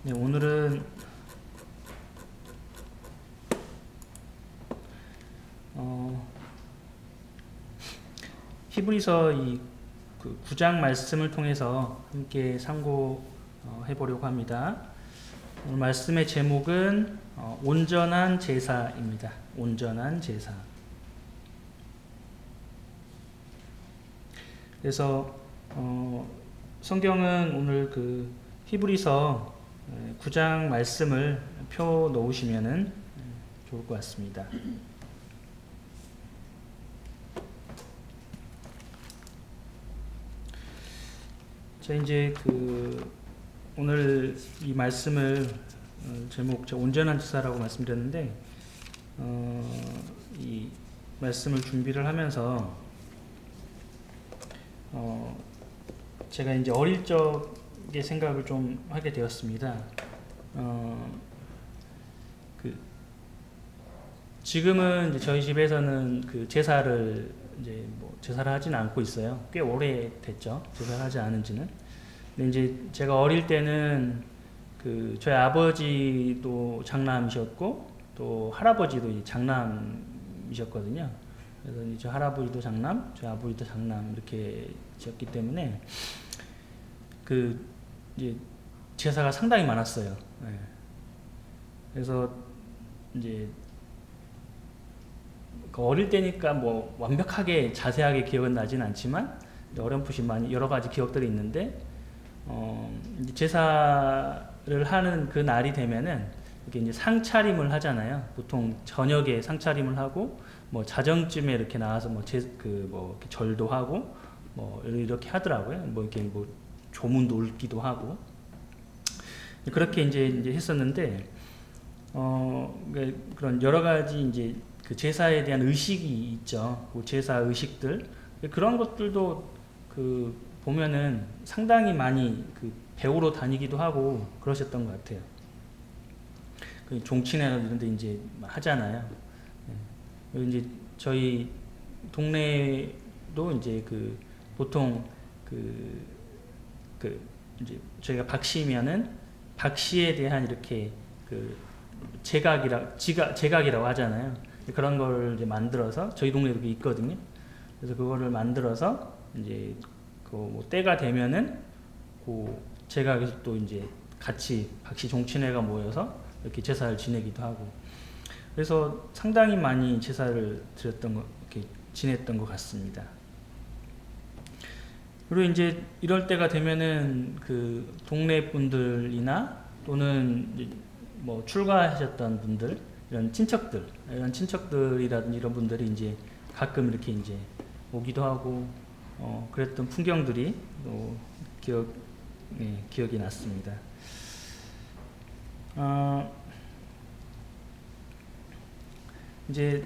네, 오늘은 히브리서 그 9장 말씀을 통해서 함께 상고해 보려고 합니다. 오늘 말씀의 제목은 온전한 제사입니다. 온전한 제사. 그래서 성경은 오늘 그 히브리서 9장 말씀을 펴 놓으시면은 좋을 것 같습니다. 제가 이제 오늘 이 말씀을 제목 온전한 제사라고 말씀드렸는데 이 말씀을 준비를 하면서 제가 이제 어릴 적의 생각을 좀 하게 되었습니다. 지금은 이제 저희 집에서는 그 제사를 제사를 하지는 않고 있어요. 꽤 오래 됐죠. 제사를 하지 않은지는. 근데 이제 제가 어릴 때는 저희 아버지도 장남이셨고 또 할아버지도 장남이셨거든요. 그래서 이제 할아버지도 장남, 저희 아버지도 장남 이렇게 지었기 때문에 이제 제사가 상당히 많았어요. 네. 그래서 이제 어릴 때니까 뭐 완벽하게 자세하게 기억은 나진 않지만 어렴풋이 많이 여러 가지 기억들이 있는데 제사를 하는 그 날이 되면은 이렇게 이제 상차림을 하잖아요. 보통 저녁에 상차림을 하고 뭐 자정쯤에 이렇게 나와서 이렇게 절도 하고 뭐 이렇게 하더라고요. 뭐 이렇게 뭐 조문도 읽기도 하고 그렇게 이제 했었는데 그런 여러 가지 이제 그 제사에 대한 의식이 있죠. 그 제사 의식들 그런 것들도 보면은 상당히 많이 배우러 다니기도 하고 그러셨던 것 같아요. 종친회나 이런 데 이제 하잖아요. 이제 저희 동네도 이제 보통 이제 저희가 박씨면은 박씨에 대한 이렇게 제각이라고 하잖아요. 그런 걸 이제 만들어서 저희 동네에 이렇게 있거든요. 그래서 그거를 만들어서 이제 뭐 때가 되면은 제각에서 또 이제 같이 박씨 종친회가 모여서 이렇게 제사를 지내기도 하고 그래서 상당히 많이 제사를 이렇게 지냈던 것 같습니다. 그리고 이제 이럴 때가 되면은 동네 분들이나 또는 이제 뭐 출가하셨던 분들 이런 친척들이라든지 이런 분들이 이제 가끔 이렇게 이제 오기도 하고 그랬던 풍경들이 또 기억이 났습니다. 이제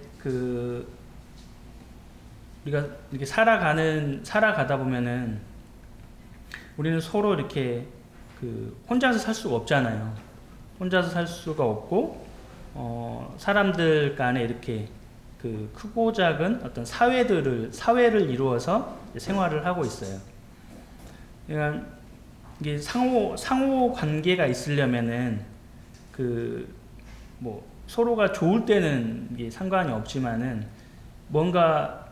우리가 이렇게 살아가다 보면은 우리는 서로 이렇게 혼자서 살 수가 없잖아요. 혼자서 살 수가 없고 사람들 간에 이렇게 크고 작은 어떤 사회를 이루어서 생활을 하고 있어요. 그러니까 이게 상호 관계가 있으려면은 뭐 서로가 좋을 때는 이게 상관이 없지만은 뭔가를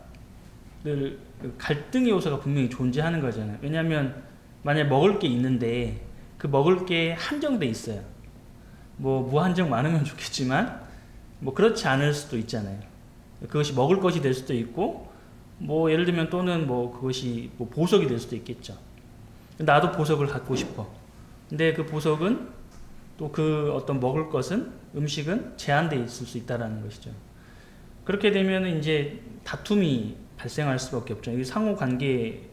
갈등의 요소가 분명히 존재하는 거잖아요. 왜냐하면 만약 먹을 게 있는데 그 먹을 게 한정돼 있어요. 뭐 무한정 많으면 좋겠지만 뭐 그렇지 않을 수도 있잖아요. 그것이 먹을 것이 될 수도 있고 뭐 예를 들면 또는 뭐 그것이 뭐 보석이 될 수도 있겠죠. 나도 보석을 갖고 싶어. 근데 그 보석은 또 어떤 먹을 것은 음식은 제한되어 있을 수 있다라는 것이죠. 그렇게 되면 이제 다툼이 발생할 수밖에 없죠. 이 상호 관계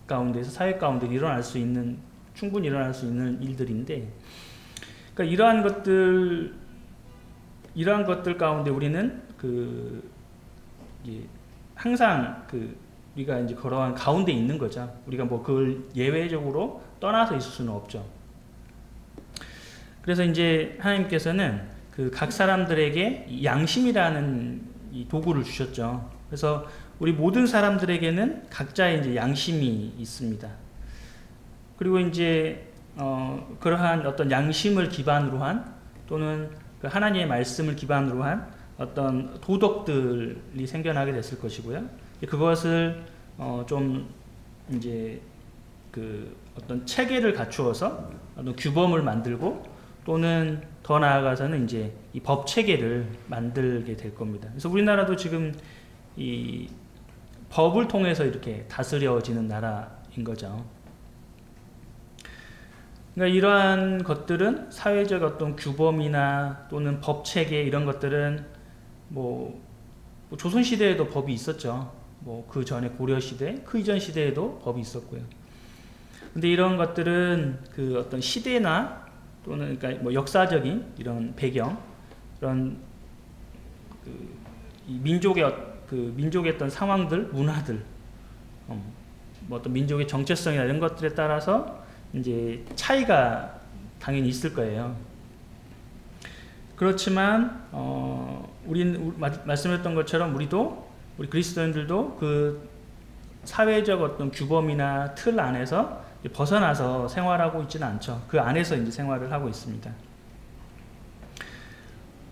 가운데서 사회 가운데 충분히 일어날 수 있는 일들인데, 그러니까 이러한 것들 가운데 우리는 이제 항상 우리가 이제 걸어간 가운데 있는 거죠. 우리가 뭐 그걸 예외적으로 떠나서 있을 수는 없죠. 그래서 이제 하나님께서는 각 사람들에게 양심이라는 이 도구를 주셨죠. 그래서 우리 모든 사람들에게는 각자의 이제 양심이 있습니다. 그리고 이제 그러한 어떤 양심을 기반으로 한 또는 그 하나님의 말씀을 기반으로 한 어떤 도덕들이 생겨나게 됐을 것이고요. 그것을 좀 이제 그 어떤 체계를 갖추어서 어떤 규범을 만들고 또는 더 나아가서는 이제 이 법 체계를 만들게 될 겁니다. 그래서 우리나라도 지금 이 법을 통해서 이렇게 다스려지는 나라인 거죠. 그러니까 이러한 것들은 사회적 어떤 규범이나 또는 법 체계 이런 것들은 뭐 조선 시대에도 법이 있었죠. 뭐 그 전에 고려 시대, 그 이전 시대에도 법이 있었고요. 근데 이런 것들은 그 어떤 시대나 또는 그러니까 뭐 역사적인 이런 배경, 그런 이 민족의 어떤 상황들, 문화들, 뭐 어떤 민족의 정체성이나 이런 것들에 따라서 이제 차이가 당연히 있을 거예요. 그렇지만 말씀했던 것처럼 우리 그리스도인들도 그 사회적 어떤 규범이나 틀 안에서 벗어나서 생활하고 있지는 않죠. 그 안에서 이제 생활을 하고 있습니다.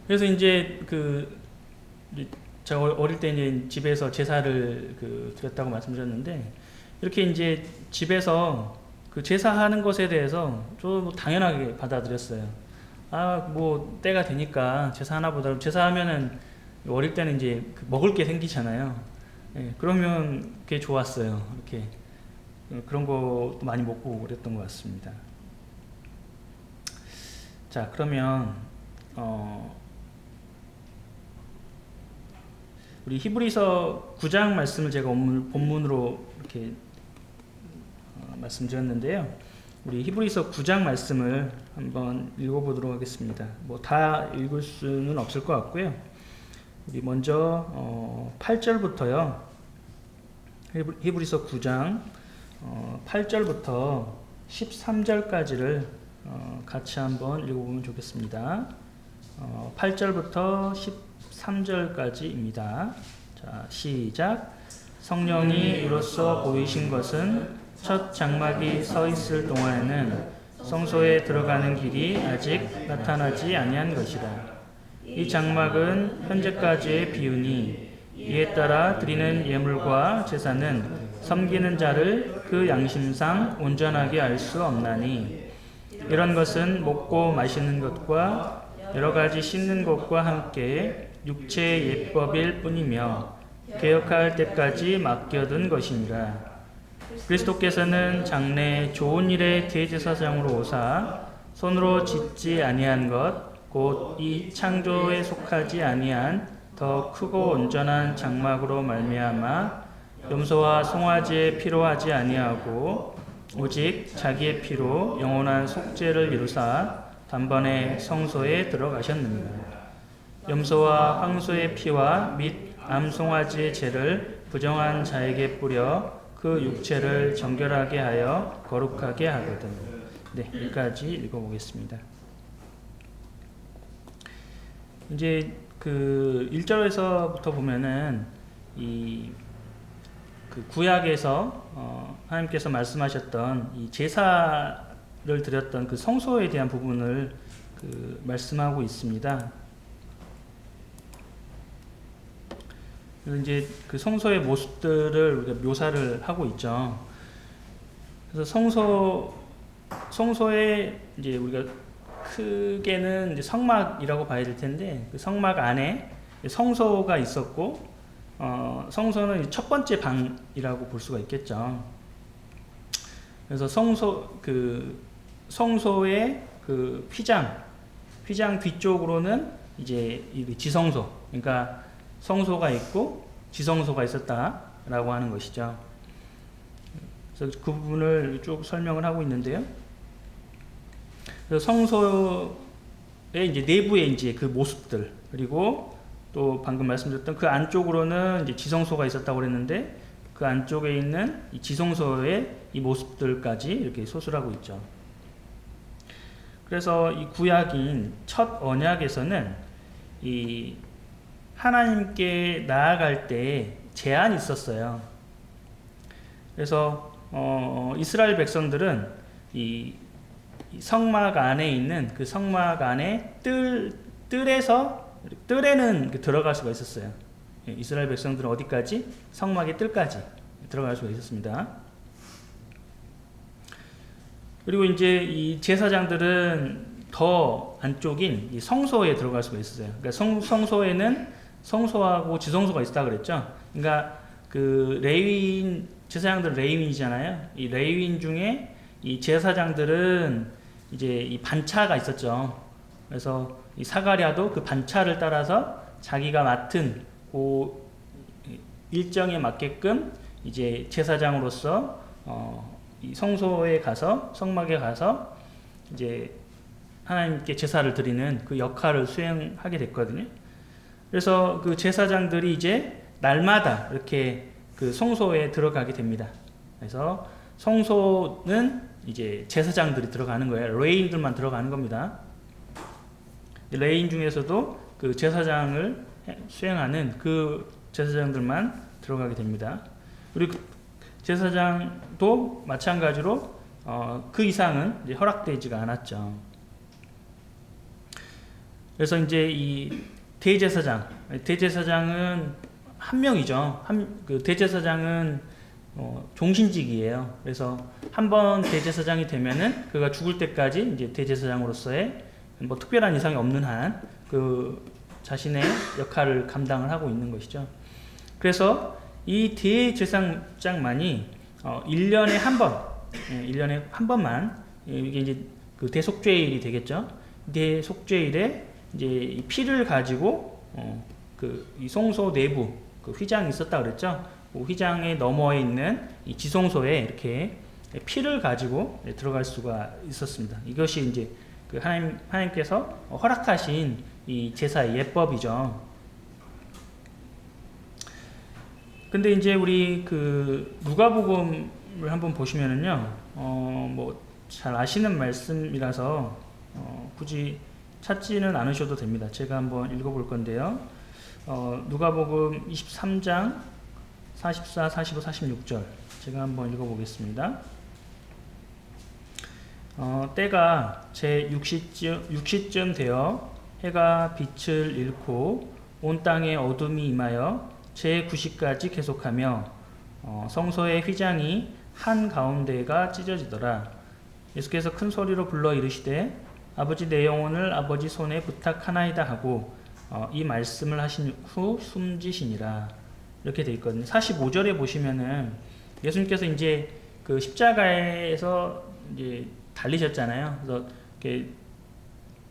그래서 이제 제가 어릴 때 이제 집에서 제사를 드렸다고 말씀드렸는데, 이렇게 이제 집에서 그 제사하는 것에 대해서 좀 당연하게 받아들였어요. 뭐 때가 되니까 제사하나 보다. 제사하면은 어릴 때는 이제 먹을 게 생기잖아요. 예, 그러면 그게 좋았어요. 이렇게 그런 것도 많이 먹고 그랬던 것 같습니다. 자, 그러면 우리 히브리서 9장 말씀을 제가 본문으로 이렇게 말씀드렸는데요. 우리 히브리서 9장 말씀을 한번 읽어보도록 하겠습니다. 뭐 다 읽을 수는 없을 것 같고요. 우리 먼저 8절부터요. 히브리서 9장 8절부터 13절까지를 같이 한번 읽어보면 좋겠습니다. 8절부터 13절까지입니다. 자, 시작. 성령이 이로써 보이신 것은 첫 장막이 서 있을 동안에는 성소에 들어가는 길이 아직 나타나지 아니한 것이라. 이 장막은 현재까지의 비유니 이에 따라 드리는 예물과 제사는 섬기는 자를 그 양심상 온전하게 할 수 없나니, 이런 것은 먹고 마시는 것과 여러 가지 씻는 것과 함께 육체의 예법일 뿐이며 개혁할 때까지 맡겨둔 것이니라. 그리스도께서는 장래 좋은 일의 대제사장으로 오사 손으로 짓지 아니한 것 곧 이 창조에 속하지 아니한 더 크고 온전한 장막으로 말미암아 염소와 송아지의 피로 하지 아니하고 오직 자기의 피로 영원한 속죄를 이루사 단번에 성소에 들어가셨느니라. 염소와 황소의 피와 및 암송아지의 죄를 부정한 자에게 뿌려 그 육체를 정결하게 하여 거룩하게 하거든. 네, 여기까지 읽어보겠습니다. 이제 그 1절에서부터 보면은 그 구약에서 하나님께서 말씀하셨던 이 제사를 드렸던 그 성소에 대한 부분을 말씀하고 있습니다. 그래서 이제 그 성소의 모습들을 우리가 묘사를 하고 있죠. 그래서 성소에 이제 우리가 크게는 이제 성막이라고 봐야 될 텐데, 그 성막 안에 성소가 있었고, 성소는 첫 번째 방이라고 볼 수가 있겠죠. 그래서 성소의 그 휘장 뒤쪽으로는 이제 지성소, 그러니까 성소가 있고 지성소가 있었다라고 하는 것이죠. 그래서 그 부분을 쭉 설명을 하고 있는데요. 그래서 성소의 이제 내부의 이제 그 모습들, 그리고 또 방금 말씀드렸던 그 안쪽으로는 이제 지성소가 있었다고 그랬는데, 그 안쪽에 있는 이 지성소의 이 모습들까지 이렇게 소술하고 있죠. 그래서 이 구약인 첫 언약에서는 이 하나님께 나아갈 때 제한이 있었어요. 그래서 이스라엘 백성들은 이 이 성막 안에 있는 그 성막 안에 뜰에는 들어갈 수가 있었어요. 이스라엘 백성들은 어디까지? 성막의 뜰까지 들어갈 수가 있었습니다. 그리고 이제 이 제사장들은 더 안쪽인 이 성소에 들어갈 수가 있었어요. 그러니까 성소에는 성소하고 지성소가 있다 그랬죠. 그러니까 그 레위인, 제사장들은 레위인이잖아요. 이 레위인 중에 이 제사장들은 이제 이 반차가 있었죠. 그래서 이 사가랴도 그 반차를 따라서 자기가 맡은 그 일정에 맞게끔 이제 제사장으로서 이 성소에 가서, 성막에 가서 이제 하나님께 제사를 드리는 그 역할을 수행하게 됐거든요. 그래서 그 제사장들이 이제 날마다 이렇게 그 성소에 들어가게 됩니다. 그래서 성소는 이제 제사장들이 들어가는 거예요. 레위인들만 들어가는 겁니다. 레위인 중에서도 그 제사장을 수행하는 그 제사장들만 들어가게 됩니다. 그리고 제사장도 마찬가지로 그 이상은 이제 허락되지가 않았죠. 그래서 이제 이 대제사장은 한 명이죠. 그 대제사장은 종신직이에요. 그래서 한번 대제사장이 되면은 그가 죽을 때까지 이제 대제사장으로서의 뭐 특별한 이상이 없는 한 그 자신의 역할을 감당을 하고 있는 것이죠. 그래서 이 대제사장만이 1년에 한 번만 이게 이제 그 대속죄일이 되겠죠. 대속죄일에 이제 이 피를 가지고 그 이 성소 내부 그 휘장이 있었다 그랬죠. 그 휘장에 너머에 있는 이 지성소에 이렇게 피를 가지고 들어갈 수가 있었습니다. 이것이 이제 그 하나님께서 허락하신 이 제사의 예법이죠. 근데 이제 우리 그 누가복음을 한번 보시면은요, 뭐 잘 아시는 말씀이라서 굳이 찾지는 않으셔도 됩니다. 제가 한번 읽어볼 건데요. 누가복음 23장 44, 45, 46절 제가 한번 읽어보겠습니다. 때가 제 6시쯤 되어 해가 빛을 잃고 온 땅에 어둠이 임하여 제 9시까지 계속하며 성소의 휘장이 한 가운데가 찢어지더라. 예수께서 큰 소리로 불러 이르시되 아버지 내 영혼을 아버지 손에 부탁하나이다 하고 이 말씀을 하신 후 숨지시니라. 이렇게 되어 있거든요. 45절에 보시면은 예수님께서 이제 그 십자가에서 이제 달리셨잖아요. 그래서 이렇게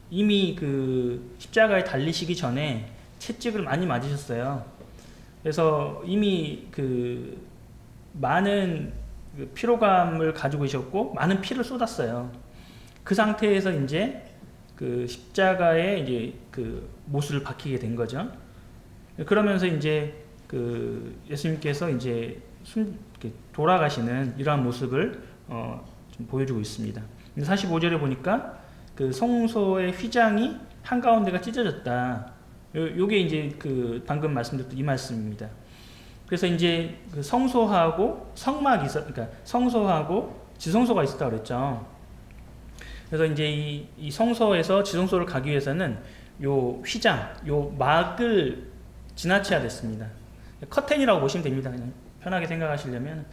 이미 그 십자가에 달리시기 전에 채찍을 많이 맞으셨어요. 그래서 이미 그 많은 그 피로감을 가지고 계셨고 많은 피를 쏟았어요. 그 상태에서 이제 그 십자가에 이제 그 못을 박히게 된 거죠. 그러면서 이제 그 예수님께서 이제 돌아가시는 이러한 모습을 좀 보여주고 있습니다. 45절에 보니까 그 성소의 휘장이 한가운데가 찢어졌다. 요게 이제 그 방금 말씀드렸던 이 말씀입니다. 그래서 이제 그 성소하고 그러니까 성소하고 지성소가 있었다고 그랬죠. 그래서 이제 이 성소에서 지성소를 가기 위해서는 요 휘장, 요 막을 지나쳐야 됐습니다. 커튼이라고 보시면 됩니다. 그냥 편하게 생각하시려면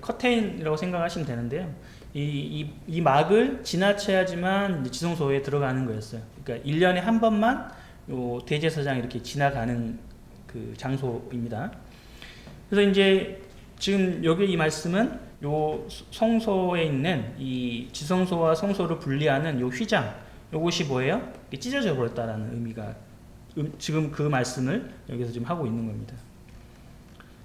커튼이라고 생각하시면 되는데요. 이 막을 지나쳐야지만 지성소에 들어가는 거였어요. 그러니까 1년에 한 번만 요 대제사장이 이렇게 지나가는 그 장소입니다. 그래서 이제 지금 여기 이 말씀은 요 성소에 있는 이 지성소와 성소를 분리하는 요 휘장, 요것이 뭐예요? 찢어져 버렸다라는 의미가 지금 그 말씀을 여기서 지금 하고 있는 겁니다.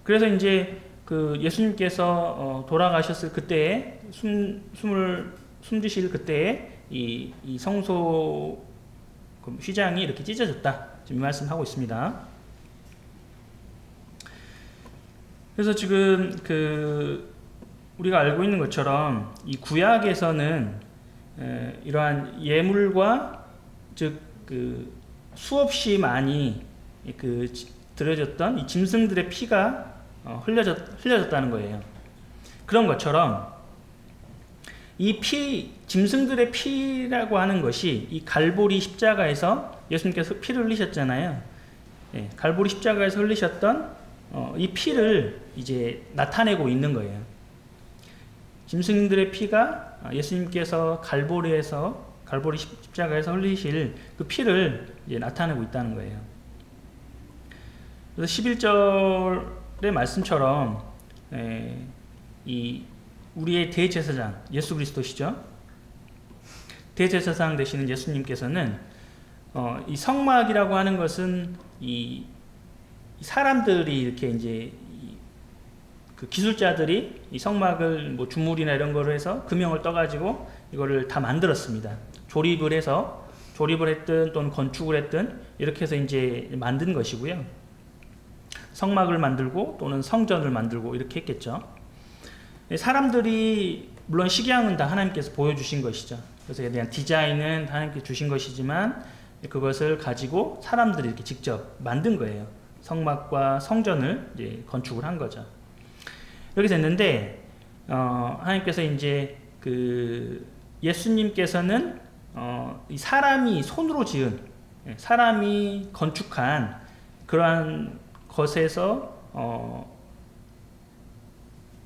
그래서 이제 그 예수님께서 돌아가셨을 그때에 숨지실 그때에 이 성소 휘장이 이렇게 찢어졌다. 지금 이 말씀하고 있습니다. 그래서 지금 그 우리가 알고 있는 것처럼 이 구약에서는 이러한 예물과 즉 그 수없이 많이 그 들여졌던 이 짐승들의 피가 흘려졌다는 거예요. 그런 것처럼 이 피, 짐승들의 피라고 하는 것이 이 갈보리 십자가에서 예수님께서 피를 흘리셨잖아요. 예, 갈보리 십자가에서 흘리셨던 이 피를 이제 나타내고 있는 거예요. 짐승들의 피가 예수님께서 갈보리 십자가에서 흘리실 그 피를 이제 나타내고 있다는 거예요. 그래서 11절의 말씀처럼 이 우리의 대제사장 예수 그리스도시죠. 대제사장 되시는 예수님께서는 이 성막이라고 하는 것은 이 사람들이 이렇게 이제 그 기술자들이 이 성막을 뭐 주물이나 이런 거로 해서 금형을 떠가지고 이거를 다 만들었습니다. 조립을 했든 또는 건축을 했든 이렇게 해서 이제 만든 것이고요. 성막을 만들고 또는 성전을 만들고 이렇게 했겠죠. 사람들이 물론 식양은 다 하나님께서 보여주신 것이죠. 그래서 에 대한 디자인은 하나님께서 주신 것이지만 그것을 가지고 사람들이 이렇게 직접 만든 거예요. 성막과 성전을 이제 건축을 한 거죠. 이렇게 됐는데 하나님께서 이제 그 예수님께서는 이 사람이 손으로 지은 사람이 건축한 그러한 것에서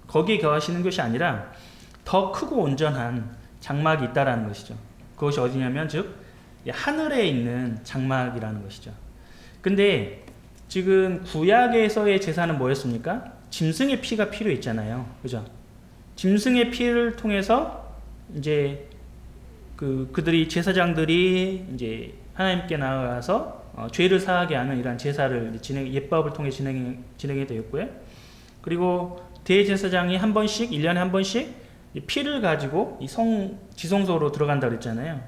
거기에 거하시는 것이 아니라 더 크고 온전한 장막이 있다라는 것이죠. 그것이 어디냐면 즉 하늘에 있는 장막이라는 것이죠. 근데 지금 구약에서의 제사는 뭐였습니까? 짐승의 피가 필요했잖아요. 그죠? 짐승의 피를 통해서 이제 그들이 제사장들이 이제 하나님께 나아가서 죄를 사하게 하는 이러한 제사를 예법을 통해 진행이 되었고요. 그리고 대제사장이 한 번씩 1년에 한 번씩 피를 가지고 이 지성소로 들어간다 그랬잖아요.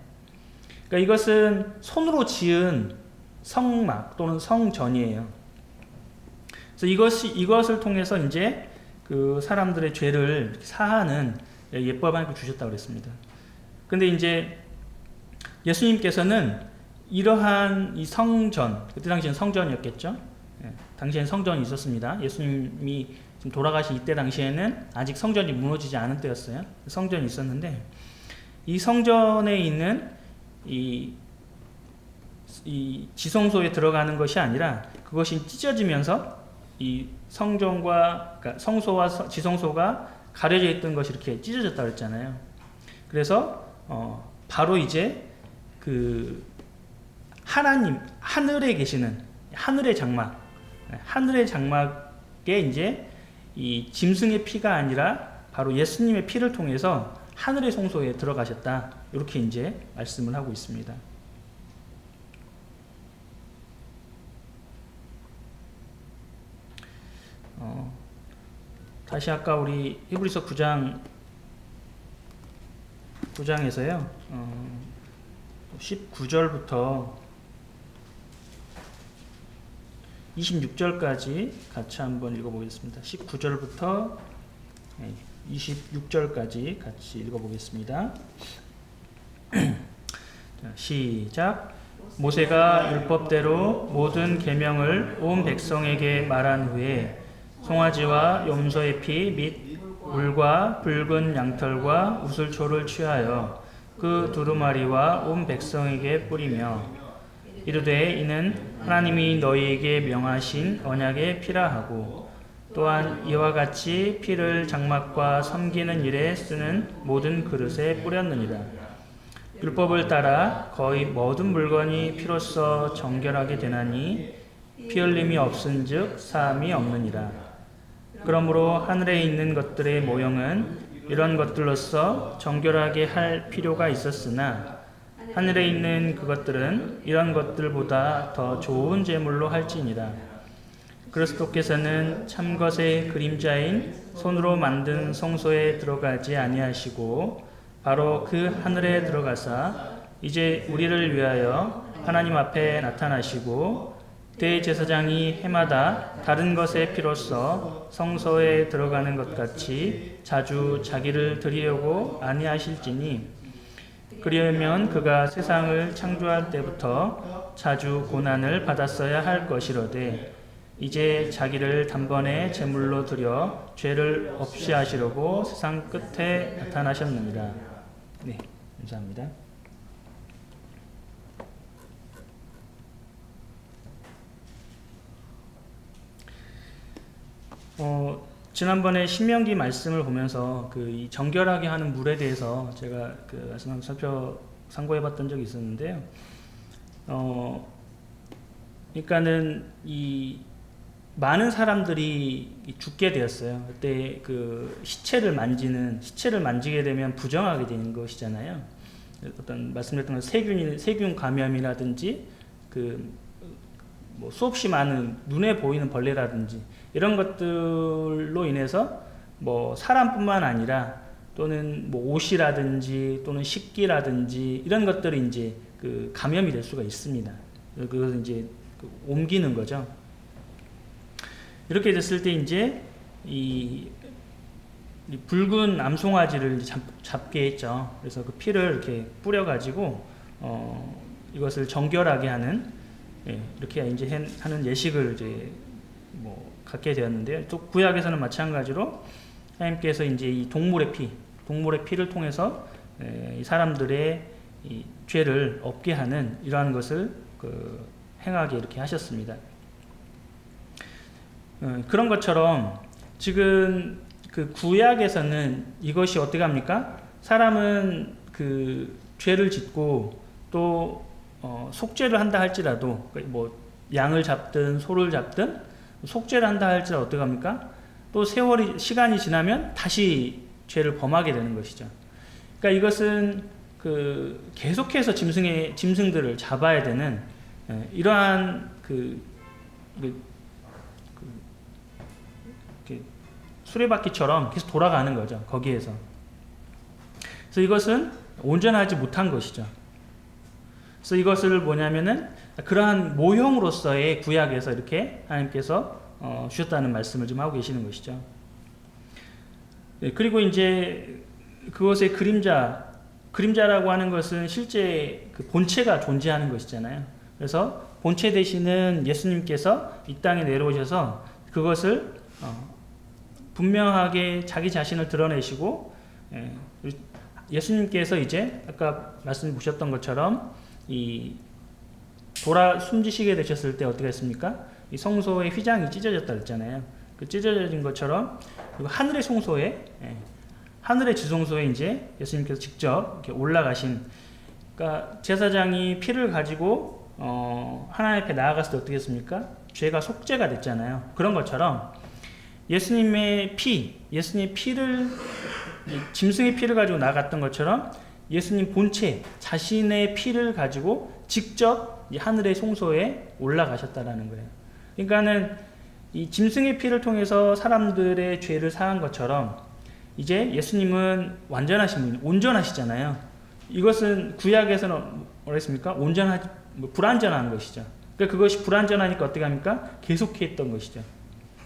그러니까 이것은 손으로 지은 성막 또는 성전이에요. 그래서 이것을 통해서 이제 그 사람들의 죄를 사하는 예법을 하나님께 주셨다고 그랬습니다. 근데 이제 예수님께서는 이러한 이 성전, 그때 당시엔 성전이었겠죠. 당시엔 성전이 있었습니다. 예수님이 지금 돌아가신 이때 당시에는 아직 성전이 무너지지 않은 때였어요. 성전이 있었는데 이 성전에 있는 이 지성소에 들어가는 것이 아니라 그것이 찢어지면서 이 성전과 그러니까 성소와 지성소가 가려져 있던 것이 이렇게 찢어졌다고 했잖아요. 그래서 바로 이제 그 하나님 하늘에 계시는 하늘의 장막에 이제 이 짐승의 피가 아니라 바로 예수님의 피를 통해서 하늘의 성소에 들어가셨다. 이렇게 이제 말씀을 하고 있습니다. 다시 아까 우리 히브리서 9장에서요. 19절부터 26절까지 같이 한번 읽어보겠습니다. 19절부터 26절까지 같이 읽어보겠습니다. 시작. 모세가 율법대로 모든 계명을 온 백성에게 말한 후에 송아지와 염소의 피 및 물과 붉은 양털과 우슬초를 취하여 그 두루마리와 온 백성에게 뿌리며 이르되 이는 하나님이 너희에게 명하신 언약의 피라 하고 또한 이와 같이 피를 장막과 섬기는 일에 쓰는 모든 그릇에 뿌렸느니라. 율법을 따라 거의 모든 물건이 피로써 정결하게 되나니 피 흘림이 없은즉 사함이 없느니라. 그러므로 하늘에 있는 것들의 모형은 이런 것들로서 정결하게 할 필요가 있었으나 하늘에 있는 그것들은 이런 것들보다 더 좋은 제물로 할지니라. 그리스도께서는 참것의 그림자인 손으로 만든 성소에 들어가지 아니하시고 바로 그 하늘에 들어가사 이제 우리를 위하여 하나님 앞에 나타나시고 대제사장이 해마다 다른 것의 피로써 성소에 들어가는 것 같이 자주 자기를 드리려고 아니하실지니 그리하면 그가 세상을 창조할 때부터 자주 고난을 받았어야 할 것이로되 이제 자기를 단번에 제물로 드려 죄를 없이 하시려고 세상 끝에 나타나셨느니라. 감사합니다. 지난번에 신명기 말씀을 보면서 이 정결하게 하는 물에 대해서 제가 말씀 상고해봤던 적이 있었는데요. 그러니까는 이 많은 사람들이 죽게 되었어요. 그때 시체를 만지게 되면 부정하게 되는 것이잖아요. 어떤 말씀드렸던 세균 감염이라든지 뭐 수없이 많은 눈에 보이는 벌레라든지 이런 것들로 인해서 뭐 사람뿐만 아니라 또는 뭐 옷이라든지 또는 식기라든지 이런 것들이 이제 감염이 될 수가 있습니다. 그것을 이제 옮기는 거죠. 이렇게 됐을 때 이제 이 붉은 암송아지를 이제 잡게 했죠. 그래서 그 피를 이렇게 뿌려가지고 이것을 정결하게 하는 이렇게 이제 하는 예식을 이제 뭐 갖게 되었는데요. 또 구약에서는 마찬가지로 하나님께서 이제 이 동물의 피를 통해서 이 사람들의 이 죄를 없게 하는 이러한 것을 행하게 이렇게 하셨습니다. 그런 것처럼 지금 구약에서는 이것이 어떻게 합니까? 사람은 죄를 짓고 또 속죄를 한다 할지라도 뭐 양을 잡든 소를 잡든 속죄를 한다 할지라도 어떻게 합니까? 또 시간이 지나면 다시 죄를 범하게 되는 것이죠. 그러니까 이것은 계속해서 짐승들을 잡아야 되는 이러한 수레바퀴처럼 계속 돌아가는 거죠. 거기에서. 그래서 이것은 온전하지 못한 것이죠. 그래서 이것을 뭐냐면은 그러한 모형으로서의 구약에서 이렇게 하나님께서 주셨다는 말씀을 좀 하고 계시는 것이죠. 그리고 이제 그것의 그림자라고 하는 것은 실제 본체가 존재하는 것이잖아요. 그래서 본체 되시는 예수님께서 이 땅에 내려오셔서 그것을 분명하게 자기 자신을 드러내시고 예수님께서 이제 아까 말씀 보셨던 것처럼 숨지시게 되셨을 때 어떻게 했습니까? 이 성소의 휘장이 찢어졌다 그랬잖아요. 그 찢어진 것처럼 그리고 하늘의 지성소에 이제 예수님께서 직접 이렇게 올라가신, 그러니까 제사장이 피를 가지고 하나님 앞에 나아갔을 때 어떻게 했습니까? 죄가 속죄가 됐잖아요. 그런 것처럼 예수님의 피를 짐승의 피를 가지고 나갔던 것처럼 예수님 본체 자신의 피를 가지고 직접 이 하늘의 송소에 올라가셨다라는 거예요. 그러니까는 이 짐승의 피를 통해서 사람들의 죄를 사한 것처럼 이제 예수님은 온전하시잖아요. 이것은 구약에서는 뭐라 했습니까? 불완전한 것이죠. 그러니까 그것이 불완전하니까 어떻게 합니까? 계속했던 것이죠.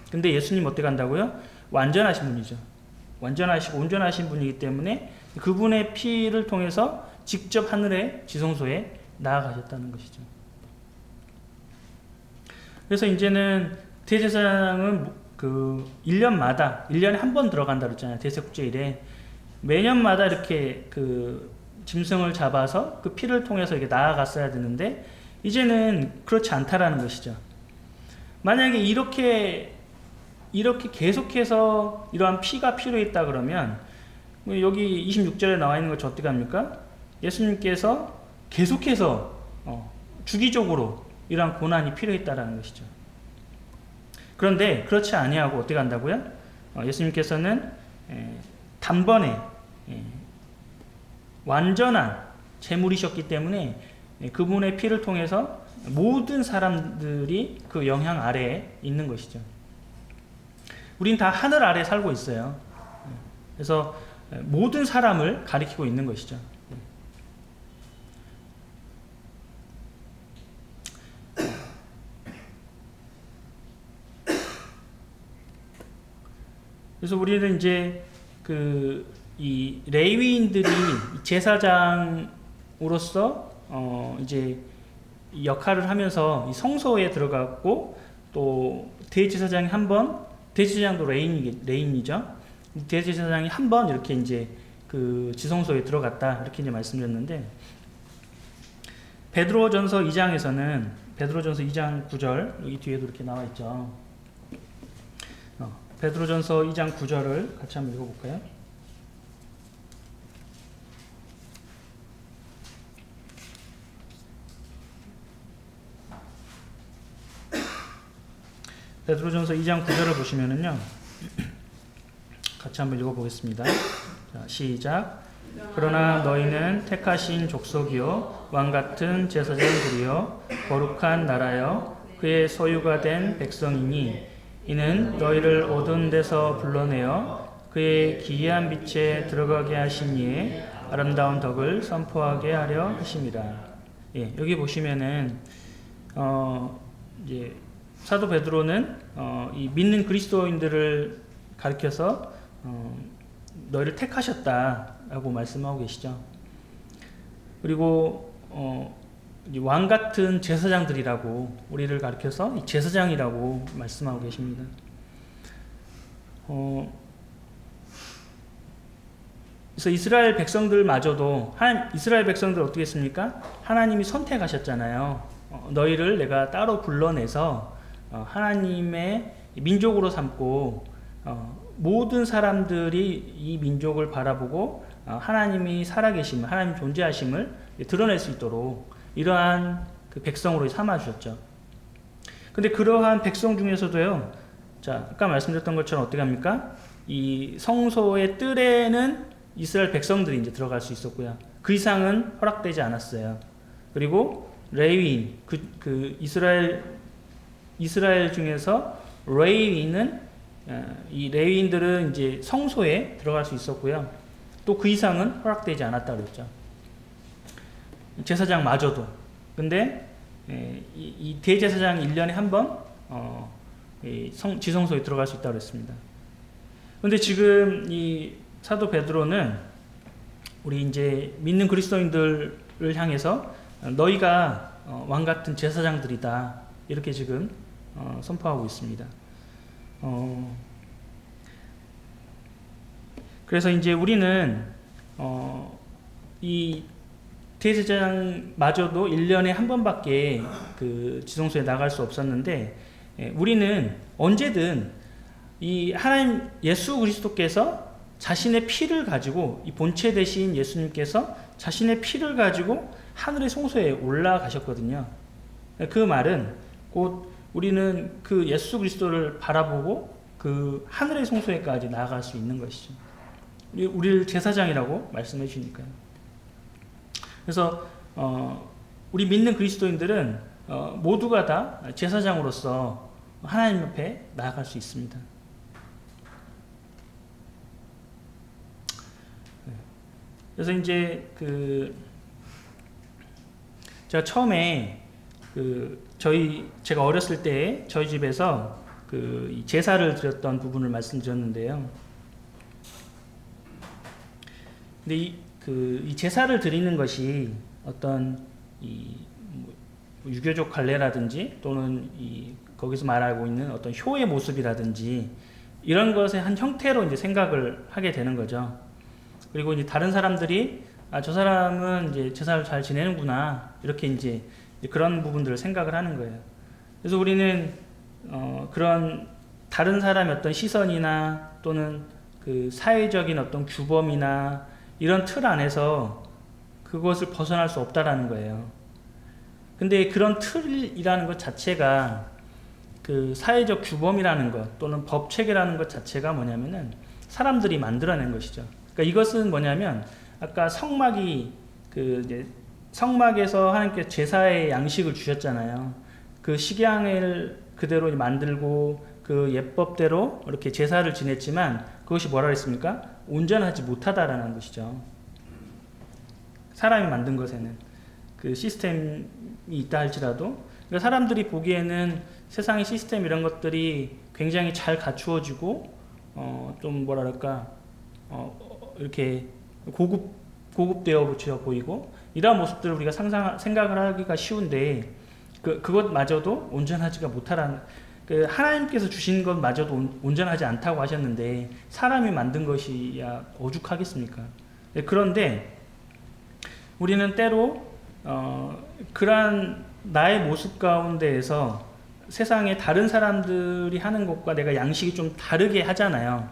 근데 예수님 어떻게 한다고요? 완전하신 분이죠. 완전하시고 온전하신 분이기 때문에 그분의 피를 통해서 직접 하늘의 지성소에 나아가셨다는 것이죠. 그래서 이제는 대제사장은 1년에 한 번 들어간다 그랬잖아요. 대속죄일에. 매년마다 이렇게 짐승을 잡아서 그 피를 통해서 이렇게 나아갔어야 되는데 이제는 그렇지 않다라는 것이죠. 만약에 이렇게 계속해서 이러한 피가 필요했다 그러면 여기 26절에 나와 있는 것이 어떻게 합니까? 예수님께서 계속해서 주기적으로 이러한 고난이 필요했다라는 것이죠. 그런데 그렇지 아니하고 어떻게 한다고요? 예수님께서는 단번에 완전한 제물이셨기 때문에 그분의 피를 통해서 모든 사람들이 그 영향 아래에 있는 것이죠. 우린 다 하늘 아래 살고 있어요. 그래서 모든 사람을 가리키고 있는 것이죠. 그래서 우리는 이제 이 레위인들이 제사장으로서 이제 역할을 하면서 이 성소에 들어갔고 또 대제사장도 레인이죠. 대제사장이 한 번 이렇게 이제 그 지성소에 들어갔다 이렇게 이제 말씀드렸는데, 베드로전서 2장에서는 베드로전서 2장 9절 여기 뒤에도 이렇게 나와 있죠. 베드로전서 2장 9절을 같이 한번 읽어볼까요? 베드로전서 2장 9절을 보시면은요, 같이 한번 읽어보겠습니다. 자, 시작. 그러나 너희는 택하신 족속이요 왕같은 제사장들이요 거룩한 나라요 그의 소유가 된 백성이니 이는 너희를 어두운 데서 불러내어 그의 기이한 빛에 들어가게 하신 이의 아름다운 덕을 선포하게 하려 하심이라. 예, 여기 보시면은 이제 사도 베드로는 이 믿는 그리스도인들을 가리켜서 너희를 택하셨다라고 말씀하고 계시죠. 그리고 왕 같은 제사장들이라고 우리를 가리켜서 제사장이라고 말씀하고 계십니다. 그래서 이스라엘 백성들마저도 이스라엘 백성들 어떻게 했습니까? 하나님이 선택하셨잖아요. 너희를 내가 따로 불러내서 하나님의 민족으로 삼고 모든 사람들이 이 민족을 바라보고 하나님이 살아계심을, 하나님 존재하심을 드러낼 수 있도록 이러한 그 백성으로 삼아주셨죠. 근데 그러한 백성 중에서도요, 자, 아까 말씀드렸던 것처럼 어떻게 합니까? 이 성소의 뜰에는 이스라엘 백성들이 이제 들어갈 수 있었고요. 그 이상은 허락되지 않았어요. 그리고 레위인, 이스라엘 중에서 레위인은 이 레위인들은 이제 성소에 들어갈 수 있었고요. 또 그 이상은 허락되지 않았다 그랬죠. 제사장마저도. 근데 이 대제사장이 1년에 한 번 지성소에 들어갈 수 있다고 그랬습니다. 근데 지금 이 사도 베드로는 우리 이제 믿는 그리스도인들을 향해서 너희가 왕 같은 제사장들이다 이렇게 지금 선포하고 있습니다. 그래서 이제 우리는 이 대제사장마저도 1년에 한 번밖에 그 지성소에 나갈 수 없었는데, 우리는 언제든 이 하나님 예수 그리스도께서 자신의 피를 가지고, 이 본체 되신 예수님께서 자신의 피를 가지고 하늘의 성소에 올라가셨거든요. 그 말은 곧 우리는 그 예수 그리스도를 바라보고 그 하늘의 성소에까지 나아갈 수 있는 것이죠. 우리를 제사장이라고 말씀해 주시니까요. 그래서 우리 믿는 그리스도인들은 모두가 다 제사장으로서 하나님 옆에 나아갈 수 있습니다. 그래서 이제 제가 처음에 제가 어렸을 때 저희 집에서 이 제사를 드렸던 부분을 말씀드렸는데요. 근데 이 제사를 드리는 것이 어떤 유교적 관례라든지 또는 거기서 말하고 있는 어떤 효의 모습이라든지 이런 것의 한 형태로 이제 생각을 하게 되는 거죠. 그리고 이제 다른 사람들이 저 사람은 이제 제사를 잘 지내는구나 이렇게 이제 그런 부분들을 생각을 하는 거예요. 그래서 우리는 그런 다른 사람의 어떤 시선이나 또는 그 사회적인 어떤 규범이나 이런 틀 안에서 그것을 벗어날 수 없다라는 거예요. 근데 그런 틀이라는 것 자체가 그 사회적 규범이라는 것 또는 법 체계라는 것 자체가 뭐냐면은 사람들이 만들어낸 것이죠. 그러니까 이것은 뭐냐면 아까 성막에서 하나님께 제사의 양식을 주셨잖아요. 그 식양을 그대로 만들고 그 예법대로 이렇게 제사를 지냈지만 그것이 뭐라 그랬습니까? 온전하지 못하다라는 것이죠. 사람이 만든 것에는 그 시스템이 있다 할지라도, 그러니까 사람들이 보기에는 세상의 시스템 이런 것들이 굉장히 잘 갖추어지고 좀 뭐랄까 이렇게 고급되어 보이고 이러한 모습들을 우리가 생각을 하기가 쉬운데 그것마저도 온전하지가 못하라는, 하나님께서 주신 것마저도 온전하지 않다고 하셨는데 사람이 만든 것이야 오죽하겠습니까? 그런데 우리는 때로 그러한 나의 모습 가운데에서 세상에 다른 사람들이 하는 것과 내가 양식이 좀 다르게 하잖아요.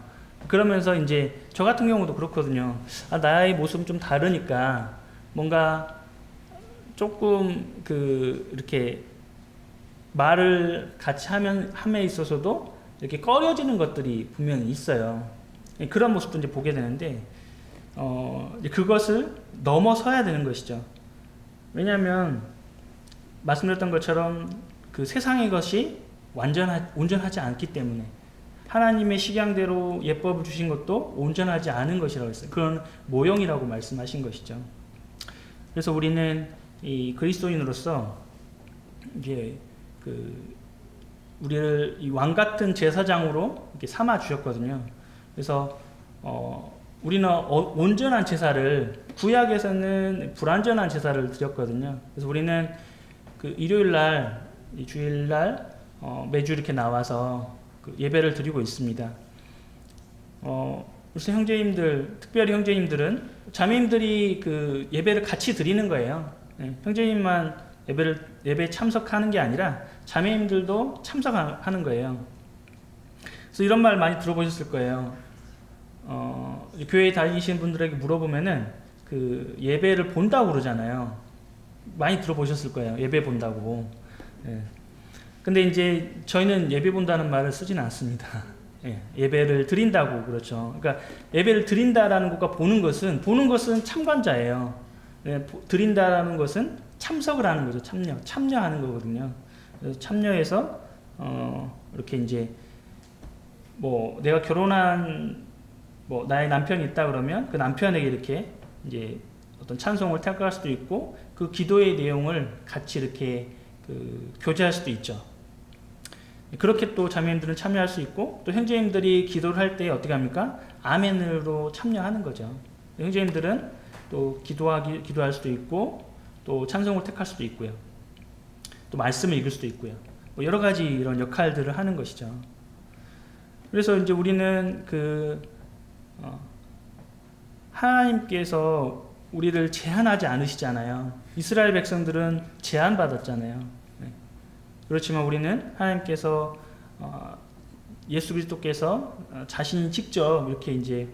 그러면서 이제 저 같은 경우도 그렇거든요. 나의 모습은 좀 다르니까 뭔가 조금 이렇게 말을 같이 함에 있어서도 이렇게 꺼려지는 것들이 분명히 있어요. 그런 모습도 이제 보게 되는데, 그것을 넘어서야 되는 것이죠. 왜냐하면 말씀드렸던 것처럼 그 세상의 것이 온전하지 않기 때문에 하나님의 식양대로 예법을 주신 것도 온전하지 않은 것이라고 했어요. 그런 모형이라고 말씀하신 것이죠. 그래서 우리는 이 그리스도인으로서 이제 우리를 이 왕 같은 제사장으로 이렇게 삼아 주셨거든요. 그래서 우리는 온전한 제사를, 구약에서는 불완전한 제사를 드렸거든요. 그래서 우리는 일요일 날, 주일 날 매주 이렇게 나와서 예배를 드리고 있습니다. 그래서 형제님들, 특별히 형제님들은 자매님들이 예배를 같이 드리는 거예요. 형제님만 예배에 참석하는 게 아니라 자매님들도 참석하는 거예요. 그래서 이런 말 많이 들어보셨을 거예요. 교회 다니시는 분들에게 물어보면은 예배를 본다고 그러잖아요. 많이 들어보셨을 거예요. 예배 본다고. 근데 이제 저희는 예배 본다는 말을 쓰지는 않습니다. 예배를 드린다고 그렇죠. 그러니까 예배를 드린다라는 것과 보는 것은 참관자예요. 드린다라는 것은 참석을 하는 거죠. 참여하는 거거든요. 그래서 참여해서 이렇게 이제 내가 결혼한 나의 남편이 있다 그러면 그 남편에게 이렇게 이제 어떤 찬송을 택할 수도 있고 그 기도의 내용을 같이 이렇게 교제할 수도 있죠. 그렇게 또 자매님들은 참여할 수 있고 또 형제님들이 기도를 할 때 어떻게 합니까? 아멘으로 참여하는 거죠. 형제님들은 또 기도할 수도 있고 또 찬송을 택할 수도 있고요. 또 말씀을 읽을 수도 있고요. 여러 가지 이런 역할들을 하는 것이죠. 그래서 이제 우리는 하나님께서 우리를 제한하지 않으시잖아요. 이스라엘 백성들은 제한받았잖아요. 그렇지만 우리는 하나님께서 예수 그리스도께서 자신이 직접 이렇게 이제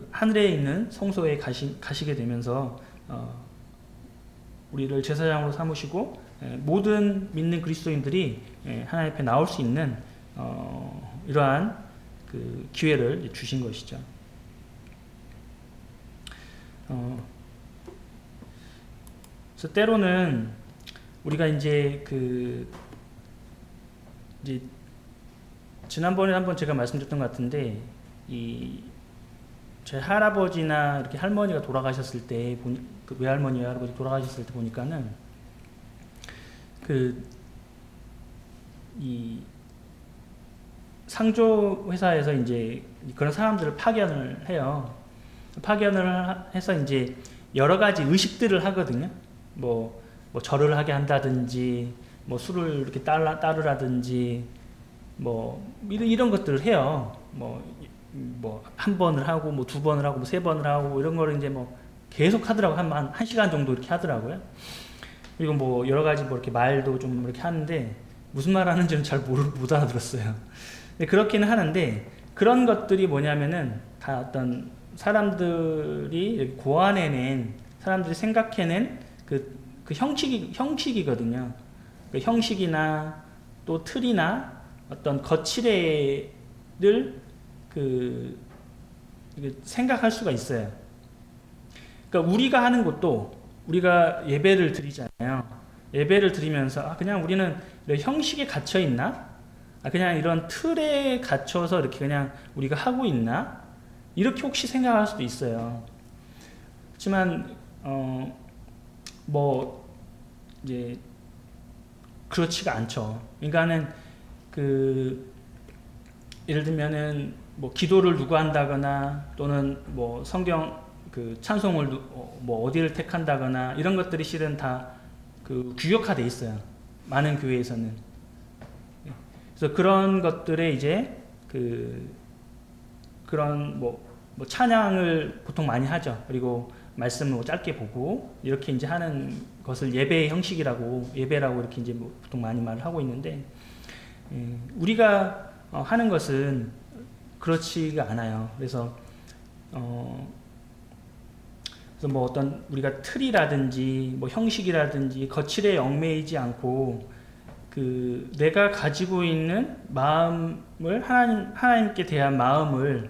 하늘에 있는 성소에 가시게 되면서 우리를 제사장으로 삼으시고 모든 믿는 그리스도인들이 하나님 앞에 나올 수 있는 이러한 기회를 주신 것이죠. 그래서 때로는 우리가 이제 지난번에 한번 제가 말씀드렸던 것 같은데 제 할아버지나 이렇게 할머니가 돌아가셨을 때 외할머니 할아버지 돌아가셨을 때 보니까는 이 상조 회사에서 이제 그런 사람들을 파견을 해요. 파견을 해서 이제 여러 가지 의식들을 하거든요. 절을 하게 한다든지, 술을 이렇게 따르라든지, 이런 것들을 해요. 한 번을 하고, 두 번을 하고, 세 번을 하고, 이런 거를 이제 계속 하더라고요. 한 시간 정도 이렇게 하더라고요. 그리고 여러 가지 이렇게 말도 좀 이렇게 하는데, 무슨 말 하는지는 잘 못 알아들었어요. 근데 그렇기는 하는데, 그런 것들이 뭐냐면은, 다 어떤 사람들이 고안해낸, 사람들이 생각해낸 형식이거든요. 형식이나 또 틀이나 어떤 거칠애를 생각할 수가 있어요. 그러니까 우리가 하는 것도 우리가 예배를 드리잖아요. 예배를 드리면서 그냥 우리는 이런 형식에 갇혀 있나? 그냥 이런 틀에 갇혀서 이렇게 그냥 우리가 하고 있나? 이렇게 혹시 생각할 수도 있어요. 그렇지만 이제 그렇지가 않죠. 그러니까는 예를 들면은 기도를 누가 한다거나 또는 성경 찬송을 어디를 택한다거나 이런 것들이 실은 다 규격화돼 있어요. 많은 교회에서는. 그래서 그런 것들에 이제 그런 뭐 찬양을 보통 많이 하죠. 그리고 말씀을 뭐 짧게 보고 이렇게 이제 하는 것을 예배라고 이렇게 이제 뭐 보통 많이 말을 하고 있는데, 우리가 하는 것은 그렇지가 않아요. 그래서 뭐 어떤 우리가 틀이라든지 뭐 형식이라든지 거칠에 얽매이지 않고 그 내가 가지고 있는 마음을 하나님께 대한 마음을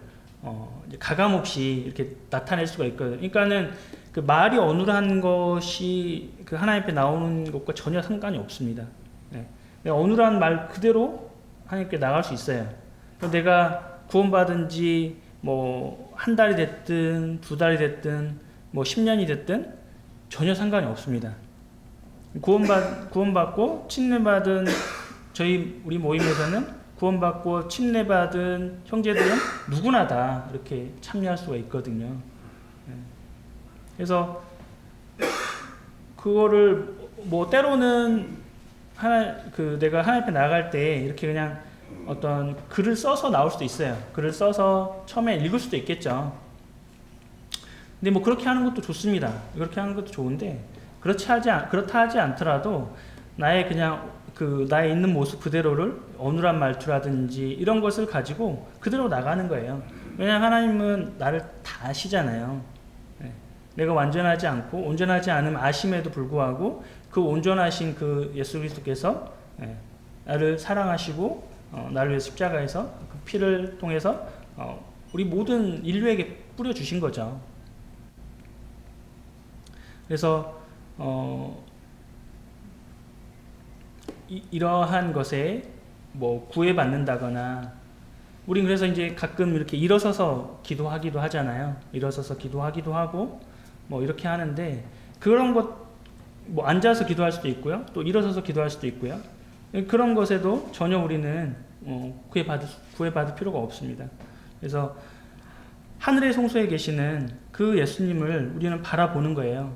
이제 가감없이 이렇게 나타낼 수가 있거든요. 그러니까는 그 말이 어눌한 것이 그 하나님 앞에 나오는 것과 전혀 상관이 없습니다. 네. 어눌한 말 그대로 하나님께 나갈 수 있어요. 내가 구원받은 지 뭐 한 달이 됐든 두 달이 됐든 뭐 10년이 됐든 전혀 상관이 없습니다. 구원받고 침례받은 우리 모임에서는 구원받고 침례받은 형제들은 누구나 다 이렇게 참여할 수가 있거든요. 그래서 그거를 뭐 때로는 내가 하나님 앞에 나갈 때 이렇게 그냥 어떤 글을 써서 나올 수도 있어요. 글을 써서 처음에 읽을 수도 있겠죠. 근데 뭐 그렇게 하는 것도 좋습니다. 그렇게 하는 것도 좋은데 그렇다 하지 않더라도 나의 그냥 나의 있는 모습 그대로를 어눌한 말투라든지 이런 것을 가지고 그대로 나가는 거예요. 왜냐하면 하나님은 나를 다 아시잖아요. 내가 완전하지 않고 온전하지 않음 아심에도 불구하고 그 온전하신 그 예수 그리스도께서 나를 사랑하시고 나를 위해 십자가에서 그 피를 통해서 우리 모든 인류에게 뿌려주신 거죠. 그래서 이러한 것에 뭐 구애받는다거나, 우린 그래서 이제 가끔 이렇게 일어서서 기도하기도 하잖아요. 일어서서 기도하기도 하고 뭐 이렇게 하는데, 그런 것 뭐 앉아서 기도할 수도 있고요, 또 일어서서 기도할 수도 있고요. 그런 것에도 전혀 우리는 구애받을 필요가 없습니다. 그래서 하늘의 성소에 계시는 그 예수님을 우리는 바라보는 거예요.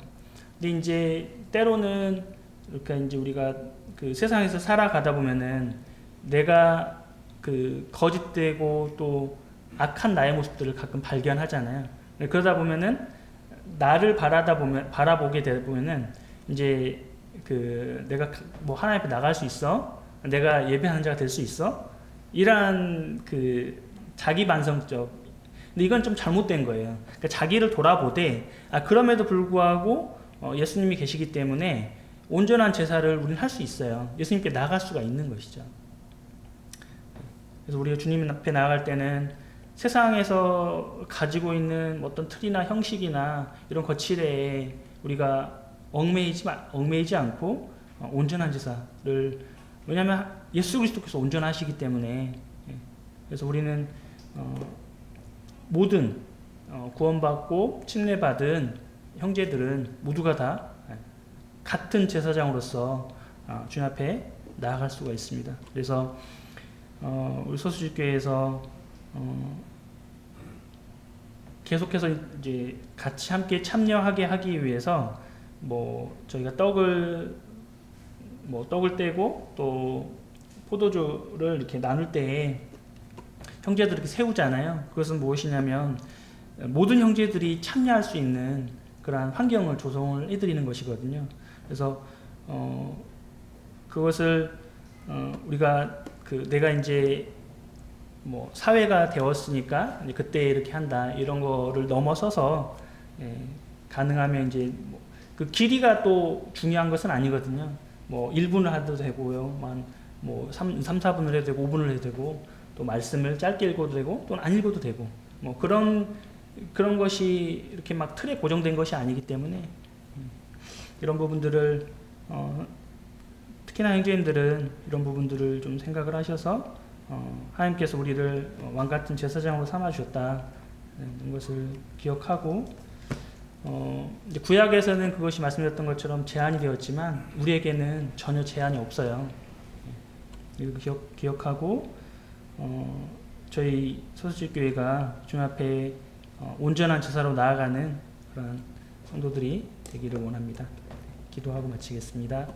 근데 이제 때로는 이렇게 이제 우리가 그 세상에서 살아가다 보면은 내가 그 거짓되고 또 악한 나의 모습들을 가끔 발견하잖아요. 그러다 보면은 나를 바라보게 되다 보면은 이제 내가 뭐 하나님 앞에 나갈 수 있어? 내가 예배하는 자가 될 수 있어? 이러한 자기 반성적. 근데 이건 좀 잘못된 거예요. 그러니까 자기를 돌아보되, 그럼에도 불구하고 예수님이 계시기 때문에 온전한 제사를 우리는 할 수 있어요. 예수님께 나갈 수가 있는 것이죠. 그래서 우리가 주님 앞에 나아갈 때는 세상에서 가지고 있는 어떤 틀이나 형식이나 이런 거칠에 우리가 얽매이지 않고 온전한 제사를, 왜냐하면 예수 그리스도께서 온전하시기 때문에. 그래서 우리는 모든 구원받고 침례받은 형제들은 모두가 다 같은 제사장으로서 주님 앞에 나아갈 수가 있습니다. 그래서 우리 소수집교회에서 계속해서 이제 같이 함께 참여하게 하기 위해서 뭐 저희가 떡을 떼고 또 포도주를 이렇게 나눌 때 형제들 이렇게 세우잖아요. 그것은 무엇이냐면 모든 형제들이 참여할 수 있는 그러한 환경을 조성을 해드리는 것이거든요. 그래서 그것을 우리가 내가 이제 뭐 사회가 되었으니까 이제 그때 이렇게 한다, 이런 거를 넘어서서 가능하면 이제 그 길이가 또 중요한 것은 아니거든요. 뭐 1분을 해도 되고요, 뭐 3, 4분을 해도 되고 5분을 해도 되고, 또 말씀을 짧게 읽어도 되고 또는 안 읽어도 되고, 뭐 그런 것이 이렇게 막 틀에 고정된 것이 아니기 때문에 이런 부분들을 특히나 형제님들은 이런 부분들을 좀 생각을 하셔서 하나님께서 우리를 왕같은 제사장으로 삼아주셨다, 이런 것을 기억하고, 이제 구약에서는 그것이 말씀드렸던 것처럼 제한이 되었지만 우리에게는 전혀 제한이 없어요. 이걸 기억하고 저희 소수집교회가 주님 앞에 온전한 제사로 나아가는 그런 성도들이 되기를 원합니다. 기도하고 마치겠습니다.